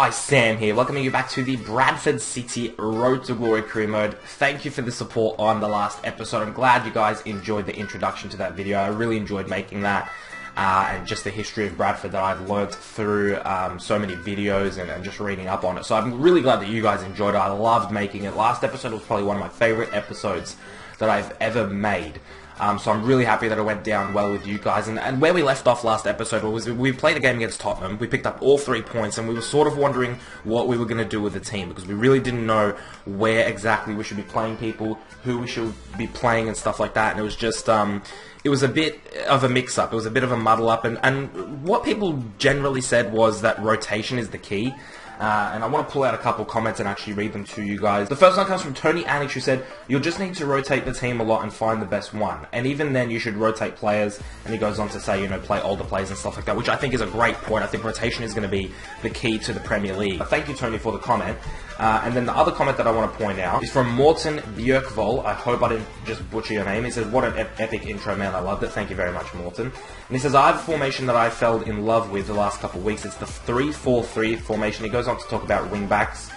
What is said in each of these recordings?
guys, Sam here, welcoming you back to the Bradford City Road to Glory career mode. Thank you for the support on the last episode. I'm glad you guys enjoyed the introduction to that video. I really enjoyed making that. And just the history of Bradford that I've learnt through so many videos and just reading up on it. So I'm really glad that you guys enjoyed it. I loved making it. Last episode was probably one of my favourite episodes that I've ever made. So I'm really happy that it went down well with you guys. And where we left off last episode was we played a game against Tottenham. We picked up all 3 points, and we were sort of wondering what we were going to do with the team, because we really didn't know where exactly we should be playing people, who we should be playing and stuff like that. And it was just, it was a bit of a mix-up. It was a bit of a muddle-up. And what people generally said was that rotation is the key. And I want to pull out a couple comments and actually read them to you guys. The first one comes from Tony Anix, who said, "You'll just need to rotate the team a lot and find the best one. And even then, you should rotate players." And he goes on to say, you know, play older players and stuff like that, which I think is a great point. I think rotation is going to be the key to the Premier League. But thank you, Tony, for the comment. And then the other comment that I want to point out is from Morten Björkvold. I hope I didn't just butcher your name. He says, "What an epic intro, man. I loved it." Thank you very much, Morten. And he says, "I have a formation that I fell in love with the last couple of weeks. It's the 3-4-3 formation." He goes on to talk about wing backs.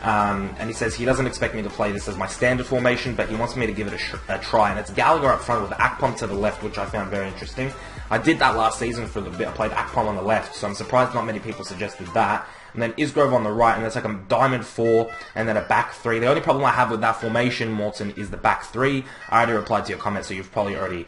And he says he doesn't expect me to play this as my standard formation, but he wants me to give it a try. And it's Gallagher up front with Akpom to the left, which I found very interesting. I did that last season for the bit. I played Akpom on the left, so I'm surprised not many people suggested that. And then Isgrove on the right, and it's like a diamond 4, and then a back 3. The only problem I have with that formation, Morton, is the back 3. I already replied to your comment, so you've probably already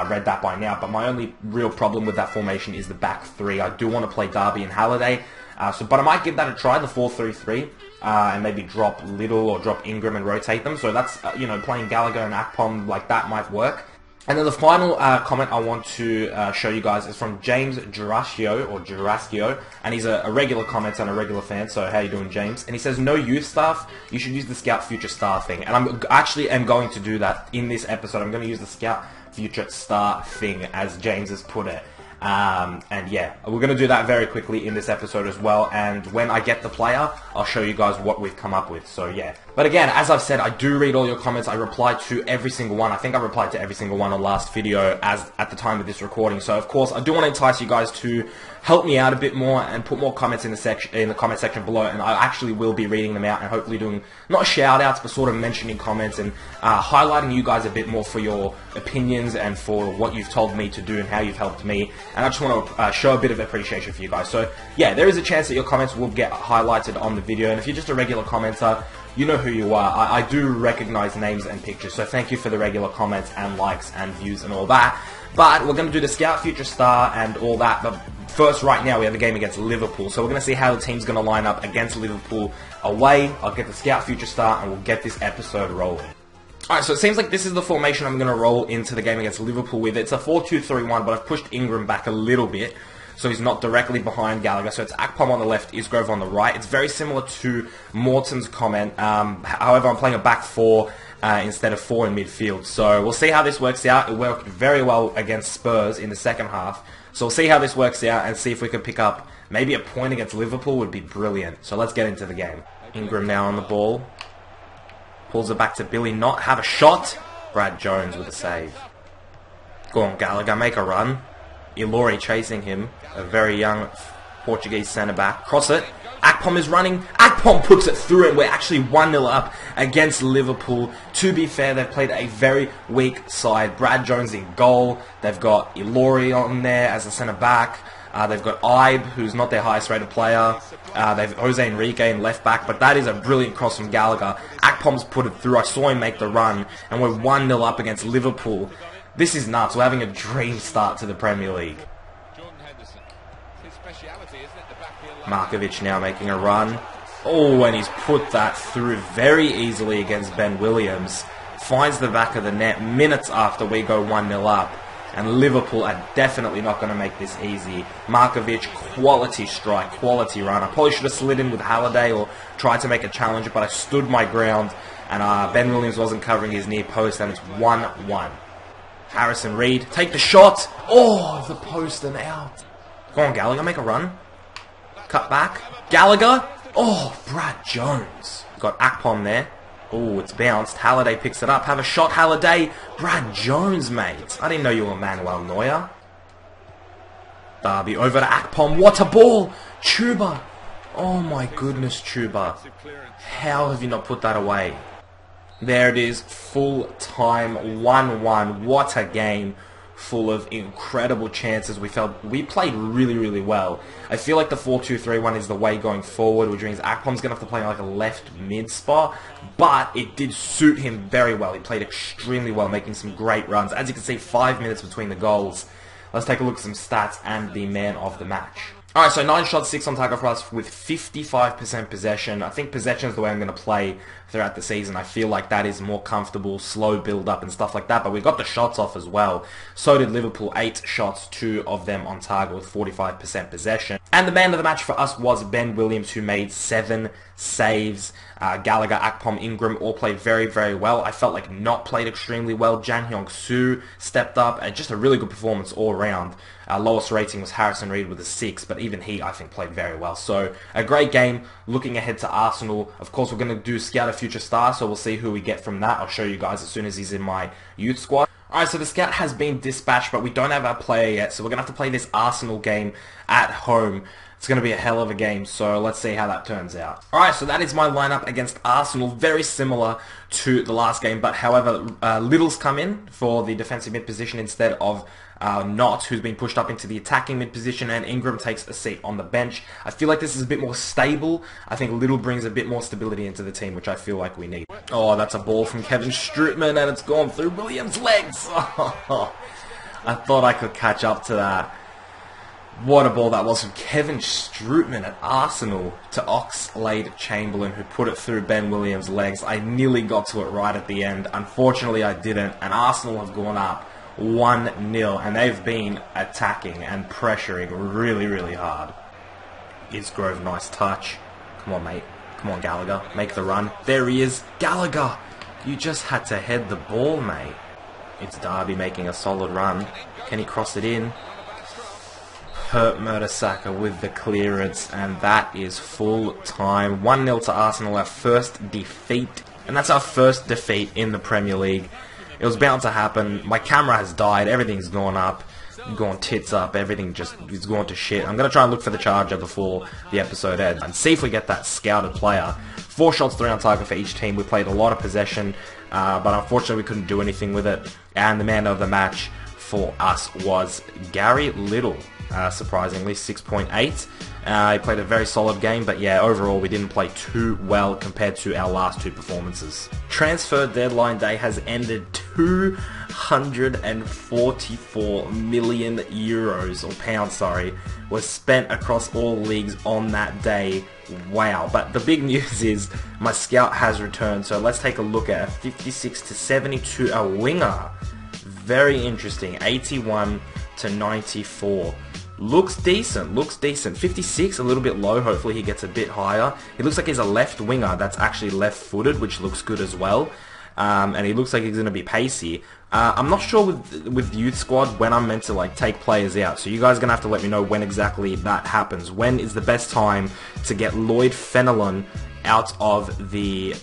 read that by now. But my only real problem with that formation is the back 3. I do want to play Derby and Halliday, but I might give that a try, the 4-3-3, and maybe drop Little or drop Ingram and rotate them. So that's, you know, playing Gallagher and Akpom like that might work. And then the final comment I want to show you guys is from James Juraschio, and he's a regular commenter and a regular fan, so how you doing, James? And he says, "No youth staff, you should use the Scout Future Star thing." And I'm actually going to do that in this episode. I'm going to use the Scout Future Star thing, as James has put it. And yeah, we're going to do that very quickly in this episode as well, and when I get the player, I'll show you guys what we've come up with, so yeah. But again, as I've said, I do read all your comments. I reply to every single one. I think I replied to every single one on last video at the time of this recording, so of course, I do want to entice you guys to help me out a bit more and put more comments in the comment section below, and I actually will be reading them out and hopefully doing, not shout outs, but sort of mentioning comments and highlighting you guys a bit more for your opinions and for what you've told me to do and how you've helped me. And I just want to show a bit of appreciation for you guys. So yeah, there is a chance that your comments will get highlighted on the video, and if you're just a regular commenter, you know who you are. I do recognize names and pictures, so thank you for the regular comments and likes and views and all that. But we're going to do the Scout Future Star and all that. But first, right now, we have a game against Liverpool. So we're going to see how the team's going to line up against Liverpool away. I'll get the Scout Future Star and we'll get this episode rolling. Alright, so it seems like this is the formation I'm going to roll into the game against Liverpool with. It's a 4-2-3-1, but I've pushed Ingram back a little bit, so he's not directly behind Gallagher. So it's Akpom on the left, Isgrove on the right. It's very similar to Morton's comment. However, I'm playing a back 4 instead of 4 in midfield. So we'll see how this works out. It worked very well against Spurs in the second half. So we'll see how this works out and see if we can pick up maybe a point against Liverpool would be brilliant. So let's get into the game. Ingram now on the ball. Pulls it back to Billy Knott. Have a shot. Brad Jones with a save. Go on, Gallagher. Make a run. Ilori chasing him. A very young Portuguese centre-back. Cross it. Akpom is running. Akpom puts it through, and we're actually 1-0 up against Liverpool. To be fair, they've played a very weak side. Brad Jones in goal. They've got Ilori on there as a centre-back. They've got Ibe, who's not their highest rated player. They've Jose Enrique in left back, but that is a brilliant cross from Gallagher. Akpom's put it through. I saw him make the run, and we're 1-0 up against Liverpool. This is nuts. We're having a dream start to the Premier League. Markovic now making a run. Oh, and he's put that through very easily against Ben Williams. Finds the back of the net minutes after we go 1-0 up. And Liverpool are definitely not going to make this easy. Markovic, quality strike, quality run. I probably should have slid in with Halliday or tried to make a challenge, but I stood my ground, and Ben Williams wasn't covering his near post, and it's 1-1. Harrison Reed, take the shot. Oh, the post and out. Go on, Gallagher, make a run. Cut back. Gallagher. Oh, Brad Jones. Got Akpom there. Oh, it's bounced. Halliday picks it up. Have a shot, Halliday. Brad Jones, mate. I didn't know you were Manuel Neuer. Derby over to Akpom. What a ball. Chuba. Oh my goodness, Chuba. How have you not put that away? There it is, full time, 1-1. What a game, full of incredible chances. We played really well. I feel like the 4-2-3-1 is the way going forward, which means Akpom's going to have to play like a left mid spot, but it did suit him very well. He played extremely well, making some great runs. As you can see, 5 minutes between the goals. Let's take a look at some stats and the man of the match. Alright, so 9 shots, 6 on target for us with 55% possession. I think possession is the way I'm going to play throughout the season. I feel like that is more comfortable, slow build-up and stuff like that. But we got the shots off as well. So did Liverpool, 8 shots, 2 of them on target with 45% possession. And the man of the match for us was Ben Williams, who made 7 saves. Gallagher, Akpom, Ingram all played very well. I felt like Not played extremely well. Jan Hyung-soo stepped up. Just a really good performance all around. Our lowest rating was Harrison Reed with a 6, but even he, I think, played very well. So, a great game. Looking ahead to Arsenal. Of course, we're going to do Scout a Future Star, so we'll see who we get from that. I'll show you guys as soon as he's in my youth squad. Alright, so the Scout has been dispatched, but we don't have our player yet, so we're going to have to play this Arsenal game at home. It's going to be a hell of a game, so let's see how that turns out. Alright, so that is my lineup against Arsenal. Very similar to the last game, but however, Little's come in for the defensive mid position instead of Not, who's been pushed up into the attacking mid position, and Ingram takes a seat on the bench. I feel like this is a bit more stable. I think Little brings a bit more stability into the team, which I feel like we need. Oh, that's a ball from Kevin Strootman, and it's gone through Williams' legs. I thought I could catch up to that. What a ball that was from Kevin Strootman at Arsenal to Oxlade-Chamberlain, who put it through Ben Williams' legs. I nearly got to it right at the end. Unfortunately, I didn't, and Arsenal have gone up 1-0, and they've been attacking and pressuring really hard. Isgrove, nice touch. Come on, mate. Come on, Gallagher. Make the run. There he is. Gallagher! You just had to head the ball, mate. It's Derby making a solid run. Can he cross it in? Hurt Mertesacker with the clearance, and that is full time. 1-0 to Arsenal, our first defeat, and that's our first defeat in the Premier League. It was bound to happen. My camera has died, everything's gone up, gone tits up, everything just is gone to shit. I'm going to try and look for the charger before the episode ends and see if we get that scouted player. 4 shots, 3 on target for each team. We played a lot of possession, but unfortunately we couldn't do anything with it. And the man of the match for us was Gary Little. Surprisingly, 6.8. He played a very solid game, but yeah, overall we didn't play too well compared to our last 2 performances. Transfer deadline day has ended. 244 million euros, or pounds, sorry, was spent across all leagues on that day. Wow. But the big news is my scout has returned, so let's take a look at a 56 to 72, a winger. Very interesting. 81 to 94. Looks decent, 56, a little bit low, hopefully he gets a bit higher. He looks like he's a left winger that's actually left-footed, which looks good as well. And he looks like he's going to be pacey. I'm not sure with youth squad when I'm meant to like take players out, so you guys are going to have to let me know when exactly that happens. When is the best time to get Lloyd Fenelon out of the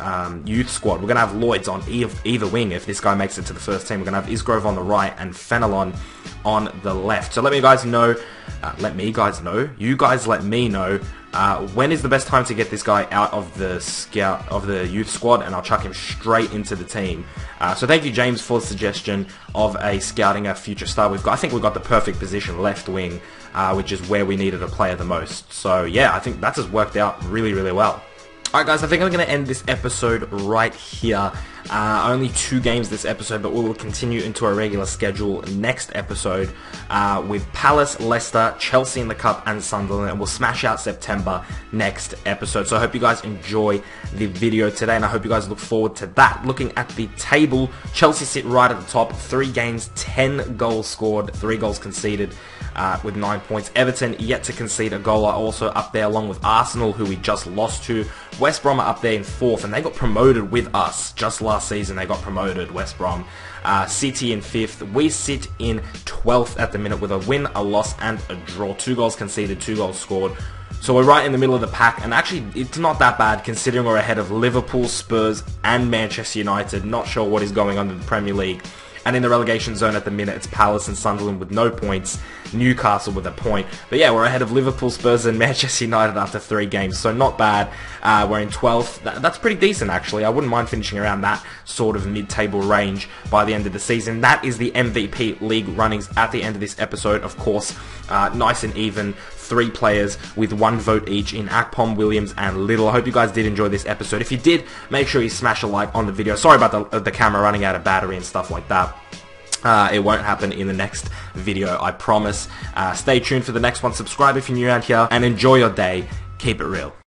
youth squad? We're going to have Lloyds on either wing if this guy makes it to the first team. We're going to have Isgrove on the right and Fenelon on the left. So let you guys know, you guys let me know when is the best time to get this guy out of the youth squad, and I'll chuck him straight into the team. So thank you, James, for the suggestion of scouting a future star. I think we've got the perfect position, left wing, which is where we needed a player the most. So yeah, I think that has worked out really well. Alright guys, I think I'm going to end this episode right here. Only 2 games this episode, but we will continue into our regular schedule next episode with Palace, Leicester, Chelsea in the Cup, and Sunderland, and we'll smash out September next episode. So I hope you guys enjoy the video today, and I hope you guys look forward to that. Looking at the table, Chelsea sit right at the top, 3 games, 10 goals scored, 3 goals conceded. With 9 points. Everton yet to concede a goal, are also up there, along with Arsenal, who we just lost to. West Brom are up there in 4th, and they got promoted with us. Just last season they got promoted, West Brom. City in 5th. We sit in 12th at the minute with a win, a loss, and a draw. 2 goals conceded, 2 goals scored. So we're right in the middle of the pack, and actually it's not that bad considering we're ahead of Liverpool, Spurs, and Manchester United. Not sure what is going on in the Premier League. And in the relegation zone at the minute, it's Palace and Sunderland with no points, Newcastle with a point. But yeah, we're ahead of Liverpool, Spurs and Manchester United after 3 games, so not bad. We're in 12th. That's pretty decent, actually. I wouldn't mind finishing around that sort of mid-table range by the end of the season. That is the MVP league runnings at the end of this episode, of course. Nice and even. 3 players with 1 vote each in Akpom, Williams and Little. I hope you guys did enjoy this episode. If you did, make sure you smash a like on the video. Sorry about the camera running out of battery and stuff like that. It won't happen in the next video, I promise. Stay tuned for the next one. Subscribe if you're new around here, and enjoy your day. Keep it real.